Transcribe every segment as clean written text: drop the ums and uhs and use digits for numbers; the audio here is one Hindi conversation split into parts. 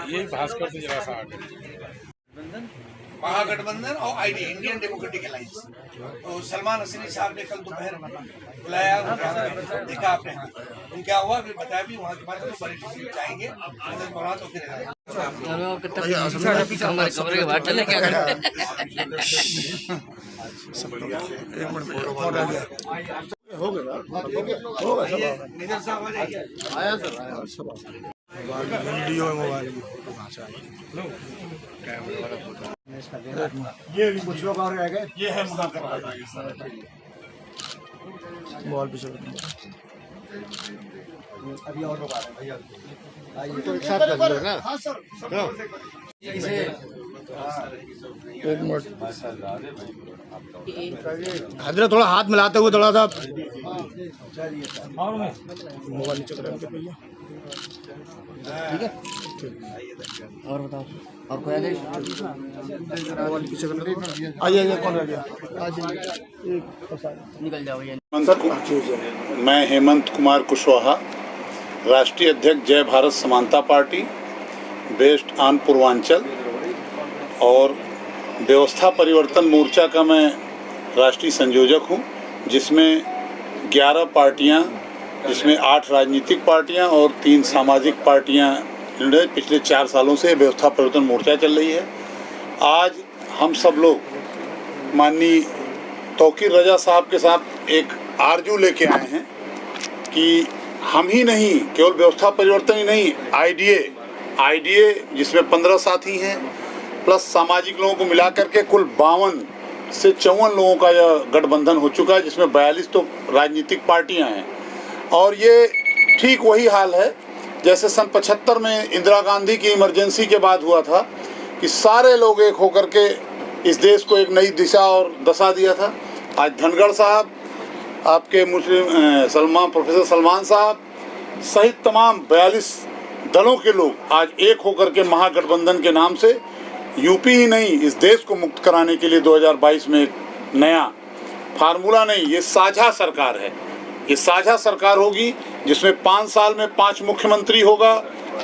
ये भास्कर से जरा सा आगे महागठबंधन और आईडी इंडियन डेमोक्रेटिक अलायंस। तो सलमान हसनी साहब ने कल दोपहर बुलाया, देखा आपने उनका हुआ, फिर बताया भी वहाँ के बाद तो बड़ी डिसीजन जाएंगे तो फिर वीडियो मोबाइल की फोटो कहाँ से आई? ये कुछ लोग और रह गए, ये है बॉल पीछे अभी और लोग आ रहे हैं भैया, तो एक साथ कर लो ना। हाँ सर, एक मिनट हजरत थोड़ा हाथ मिलाते हुए थोड़ा सा मोबाइल नीचे करेंगे भैया, ठीक है? और बताओ, और कोई आदेश? आइए कौन रह गया? निकल जाओ भैया। मैं हेमंत कुमार कुशवाहा, राष्ट्रीय अध्यक्ष जय भारत समानता पार्टी बेस्ड ऑन पूर्वांचल और व्यवस्था परिवर्तन मोर्चा का मैं राष्ट्रीय संयोजक हूं, जिसमें 11 पार्टियां, जिसमें 8 राजनीतिक पार्टियां और 3 सामाजिक पार्टियां पिछले 4 सालों से व्यवस्था परिवर्तन मोर्चा चल रही है। आज हम सब लोग माननीय तौकीर रजा साहब के साथ एक आरजू लेके आए हैं कि हम ही नहीं, केवल व्यवस्था परिवर्तन ही नहीं, आईडीए जिसमें 15 साथी हैं प्लस सामाजिक लोगों को मिला करके कुल 52 से 54 लोगों का यह गठबंधन हो चुका है, जिसमें 42 तो राजनीतिक पार्टियां हैं। और ये ठीक वही हाल है जैसे सन 75 में इंदिरा गांधी की इमरजेंसी के बाद हुआ था कि सारे लोग एक होकर के इस देश को एक नई दिशा और दशा दिया था। आज धनखड़ साहब, आपके मुस्लिम प्रोफेसर सलमान साहब सहित तमाम 42 दलों के लोग आज एक होकर के महागठबंधन के नाम से यूपी ही नहीं, इस देश को मुक्त कराने के लिए 2022 में एक नया फार्मूला नहीं, ये साझा सरकार है। ये साझा सरकार होगी जिसमें 5 साल में 5 मुख्यमंत्री होगा,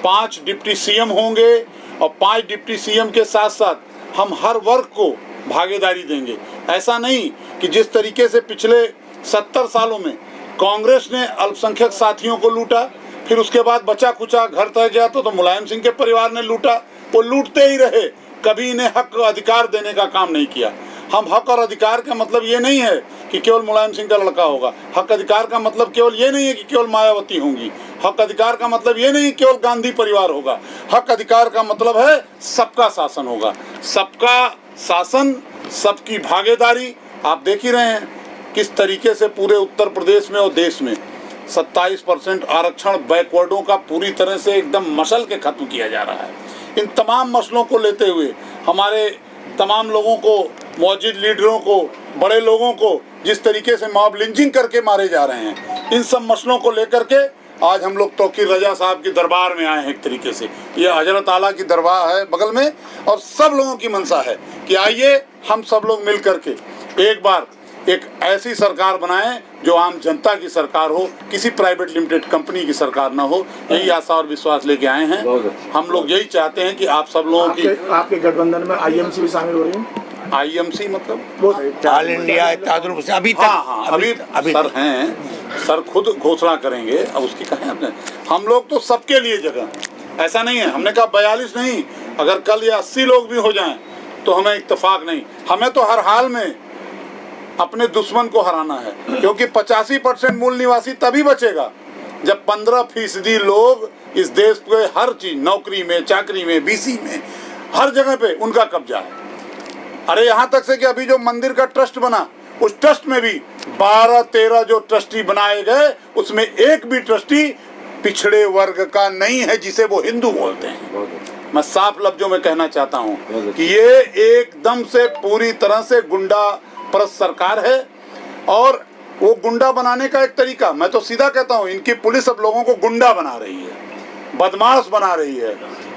5 डिप्टी सीएम होंगे और 5 डिप्टी सीएम के साथ साथ हम हर वर्ग को भागीदारी देंगे। ऐसा नहीं कि जिस तरीके से पिछले 70 सालों में कांग्रेस ने अल्पसंख्यक साथियों को लूटा, फिर उसके बाद बचा कुचा घर तय गया तो मुलायम सिंह के परिवार ने लूटा, वो लूटते ही रहे, कभी इन्हें हक अधिकार देने का काम नहीं किया। हम हक और अधिकार का मतलब ये नहीं है कि केवल मुलायम सिंह का लड़का होगा, हक अधिकार का मतलब केवल ये नहीं है कि केवल मायावती होंगी, हक अधिकार का मतलब ये नहीं केवल गांधी परिवार होगा, हक अधिकार का मतलब है सबका शासन होगा, सबका शासन, सबकी भागीदारी। आप देख ही रहे हैं किस तरीके से पूरे उत्तर प्रदेश में और देश में 27% आरक्षण बैकवर्डों का पूरी तरह से एकदम मसल के खत्म किया जा रहा है। इन तमाम मसलों को लेते हुए हमारे तमाम लोगों को, मौजूद लीडरों को, बड़े लोगों को जिस तरीके से मॉब लिंचिंग करके मारे जा रहे हैं, इन सब मसलों को लेकर के आज हम लोग तौकीर रजा साहब की दरबार में आए हैं। एक तरीके से ये हजरत आला की दरबार है बगल में, और सब लोगों की मंशा है कि आइए हम सब लोग मिल करके एक बार एक ऐसी सरकार बनाएं जो आम जनता की सरकार हो, किसी प्राइवेट लिमिटेड कंपनी की सरकार ना हो। यही आशा और विश्वास लेके आए हैं। हम लोग यही चाहते हैं कि आप सब लोगों की आपके गठबंधन में आईएमसी भी शामिल हो रही है। आईएमसी मतलब ऑल इंडिया अभी तक अभी सर हैं, सर खुद घोषणा करेंगे, अब उसकी कहें अपने। हम लोग तो सबके लिए जगह, ऐसा नहीं है हमने कहा 42 नहीं, अगर कल ये 80 लोग भी हो जाएं तो हमें इत्तेफाक नहीं, हमें तो हर हाल में अपने दुश्मन को हराना है, क्योंकि 85% मूल निवासी तभी बचेगा जब 15% लोग इस देश के हर चीज, नौकरी में, चाकरी में, बीसी में, हर जगह पे उनका कब्जा है। अरे यहाँ तक से कि अभी जो मंदिर का ट्रस्ट बना, उस ट्रस्ट में भी 12-13 जो ट्रस्टी बनाए गए, उसमें एक भी ट्रस्टी पिछड़े वर्ग का नहीं है जिसे वो हिंदू बोलते हैं। मैं साफ लफ्जों में कहना चाहता हूँ कि ये एकदम से पूरी तरह से गुंडा परस्त सरकार है, और वो गुंडा बनाने का एक तरीका, मैं तो सीधा कहता हूँ, इनकी पुलिस अब लोगों को गुंडा बना रही है, बदमाश बना रही है,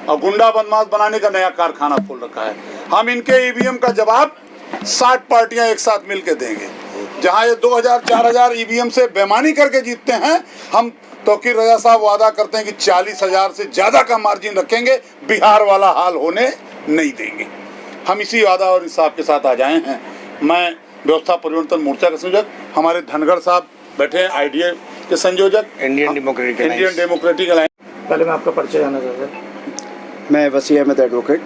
और गुंडा बदमाश बनाने का नया कारखाना खोल रखा है। हम इनके ईवीएम का जवाब 60 पार्टियां एक साथ मिलकर देंगे। जहां ये 2000-4000 ईवीएम से बेईमानी करके जीतते हैं, हम तौकीर रजा साहब वादा करते हैं कि 40,000 से ज़्यादा का मार्जिन रखेंगे, बिहार वाला हाल होने नहीं देंगे। हम इसी वादा और इंसाफ के साथ आ जाए हैं। मैं व्यवस्था परिवर्तन मोर्चा का संयोजक, हमारे धनगढ़ साहब बैठे हैं आईडीए के संयोजक, इंडियन डेमोक्रेटिक अलायंस। पहले मैं आपका परिचय जानना चाहता हूँ। मैं वसी अहमद एडवोकेट,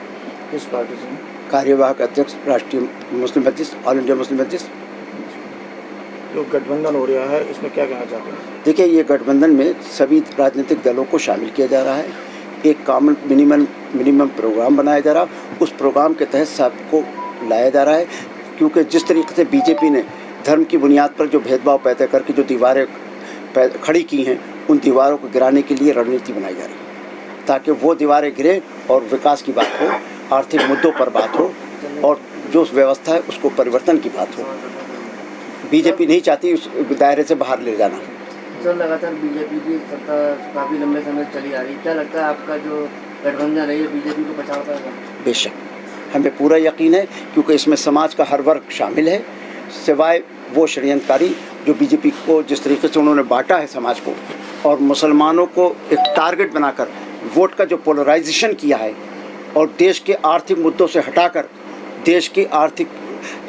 किस पार्टी से? कार्यवाहक अध्यक्ष राष्ट्रीय मुस्लिम मजलिस, ऑल इंडिया मुस्लिम मजलिस। जो गठबंधन हो रहा है इसमें क्या कहना चाहते हैं? देखिए, ये गठबंधन में सभी राजनीतिक दलों को शामिल किया जा रहा है। एक कॉमन मिनिमम प्रोग्राम बनाया जा रहा है। उस प्रोग्राम के तहत सबको लाया जा रहा है, क्योंकि जिस तरीके से बीजेपी ने धर्म की बुनियाद पर जो भेदभाव पैदा करके जो दीवारें खड़ी की हैं, उन दीवारों को गिराने के लिए रणनीति बनाई जा रही है, ताकि वो दीवारें गिरे और विकास की बात हो, आर्थिक मुद्दों पर बात हो, और जो व्यवस्था है उसको परिवर्तन की बात हो। बीजेपी नहीं चाहती उस दायरे से बाहर ले जाना। सर, लगातार बीजेपी की सत्ता काफ़ी लंबे समय चली आ रही है, क्या लगता है आपका जो गठबंधन है ये बीजेपी को बचा पाएगा? बेशक, हमें पूरा यकीन है, क्योंकि इसमें समाज का हर वर्ग शामिल है, सिवाय वो षड्यंत्रकारी जो बीजेपी को जिस तरीके से उन्होंने बांटा है समाज को, और मुसलमानों को एक टारगेट बनाकर वोट का जो पोलराइजेशन किया है, और देश के आर्थिक मुद्दों से हटाकर देश की आर्थिक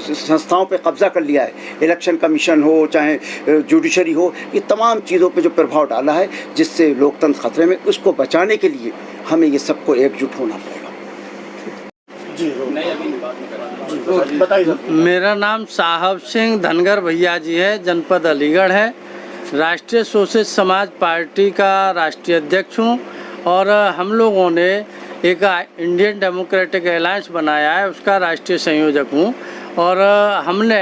संस्थाओं पे कब्जा कर लिया है। इलेक्शन कमीशन हो चाहे जुडिशरी हो, ये तमाम चीज़ों पे जो प्रभाव डाला है, जिससे लोकतंत्र खतरे में, उसको बचाने के लिए हमें ये सबको एकजुट होना पड़ेगा। बताइए सर। मेरा नाम साहब सिंह धनगर भैया जी है, जनपद अलीगढ़ है। राष्ट्रीय सोशलिस्ट समाज पार्टी का राष्ट्रीय अध्यक्ष हूँ, और हम लोगों ने एक इंडियन डेमोक्रेटिक अलायंस बनाया है, उसका राष्ट्रीय संयोजक हूँ। और हमने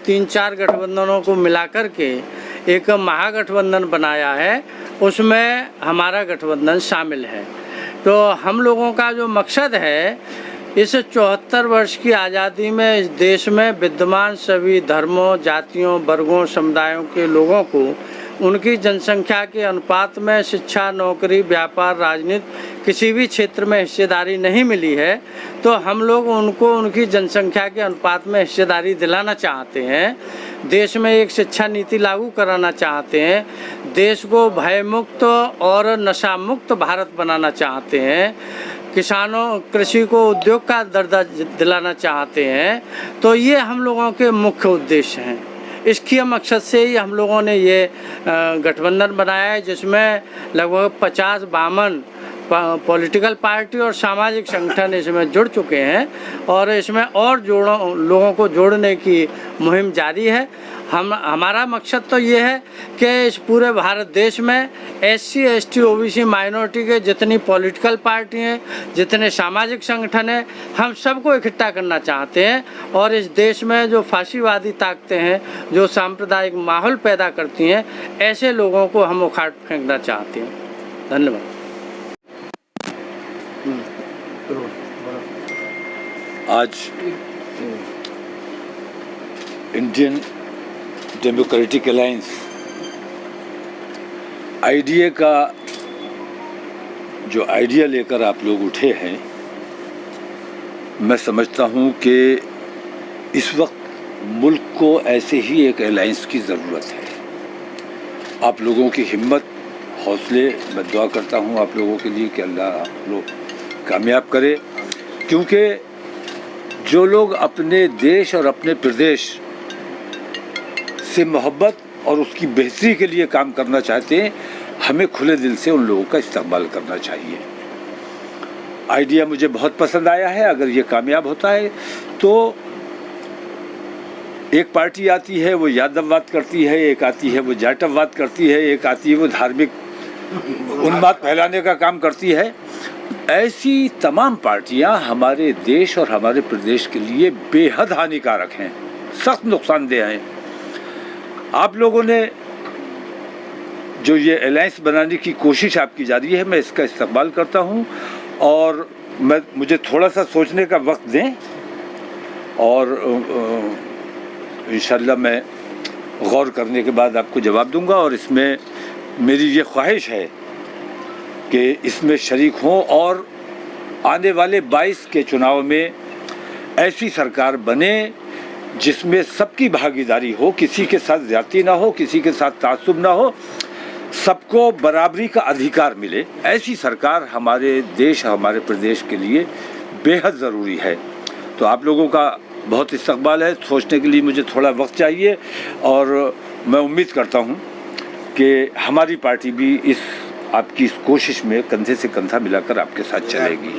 3-4 गठबंधनों को मिलाकर के एक महागठबंधन बनाया है, उसमें हमारा गठबंधन शामिल है। तो हम लोगों का जो मकसद है, इस 74 वर्ष की आज़ादी में इस देश में विद्यमान सभी धर्मों, जातियों, वर्गों, समुदायों के लोगों को उनकी जनसंख्या के अनुपात में शिक्षा, नौकरी, व्यापार, राजनीति किसी भी क्षेत्र में हिस्सेदारी नहीं मिली है। तो हम लोग उनको उनकी जनसंख्या के अनुपात में हिस्सेदारी दिलाना चाहते हैं। देश में एक शिक्षा नीति लागू कराना चाहते हैं। देश को भयमुक्त और नशा मुक्त भारत बनाना चाहते हैं। किसानों, कृषि को उद्योग का दर्जा दिलाना चाहते हैं। तो ये हम लोगों के मुख्य उद्देश्य हैं। इसके मकसद से ही हम लोगों ने ये गठबंधन बनाया है, जिसमें लगभग 50-52 पॉलिटिकल पार्टी और सामाजिक संगठन इसमें जुड़ चुके हैं, और इसमें और लोगों को जोड़ने की मुहिम जारी है। हमारा मकसद तो ये है कि इस पूरे भारत देश में SC, ST, OBC माइनॉरिटी के जितनी पॉलिटिकल पार्टी हैं, जितने सामाजिक संगठन हैं, हम सबको इकट्ठा करना चाहते हैं। और इस देश में जो फांसीवादी ताकतें हैं, जो सांप्रदायिक माहौल पैदा करती हैं, ऐसे लोगों को हम उखाड़ फेंकना चाहते हैं। धन्यवाद। आज इंडियन डेमोक्रेटिक अलायंस आइडिया का जो आइडिया लेकर आप लोग उठे हैं, मैं समझता हूं कि इस वक्त मुल्क को ऐसे ही एक अलायंस की ज़रूरत है। आप लोगों की हिम्मत, हौसले, मैं दुआ करता हूं आप लोगों के लिए कि अल्लाह आप लोग कामयाब करे, क्योंकि जो लोग अपने देश और अपने प्रदेश से मोहब्बत और उसकी बेहतरी के लिए काम करना चाहते हैं, हमें खुले दिल से उन लोगों का इस्तेमाल करना चाहिए। आइडिया मुझे बहुत पसंद आया है। अगर ये कामयाब होता है तो एक पार्टी आती है वो यादववाद करती है, एक आती है वो जाटववाद करती है, एक आती है वो धार्मिक उन्माद फैलाने का काम करती है। ऐसी तमाम पार्टियां हमारे देश और हमारे प्रदेश के लिए बेहद हानिकारक हैं, सख्त नुकसानदेह हैं। आप लोगों ने जो ये अलायंस बनाने की कोशिश आपकी जारी है, मैं इसका इस्तेमाल करता हूं, और मुझे थोड़ा सा सोचने का वक्त दें, और इंशाल्लाह मैं गौर करने के बाद आपको जवाब दूंगा। और इसमें मेरी ये ख्वाहिश है कि इसमें शरीक हों, और आने वाले 22 के चुनाव में ऐसी सरकार बने जिसमें सबकी भागीदारी हो, किसी के साथ ज़्यादती ना हो, किसी के साथ तासुब ना हो। सबको बराबरी का अधिकार मिले, ऐसी सरकार हमारे देश, हमारे प्रदेश के लिए बेहद ज़रूरी है। तो आप लोगों का बहुत इस्तकबाल है, सोचने के लिए मुझे थोड़ा वक्त चाहिए और मैं उम्मीद करता हूँ कि हमारी पार्टी भी इस आपकी इस कोशिश में कंधे से कंधा मिलाकर आपके साथ चलेगी।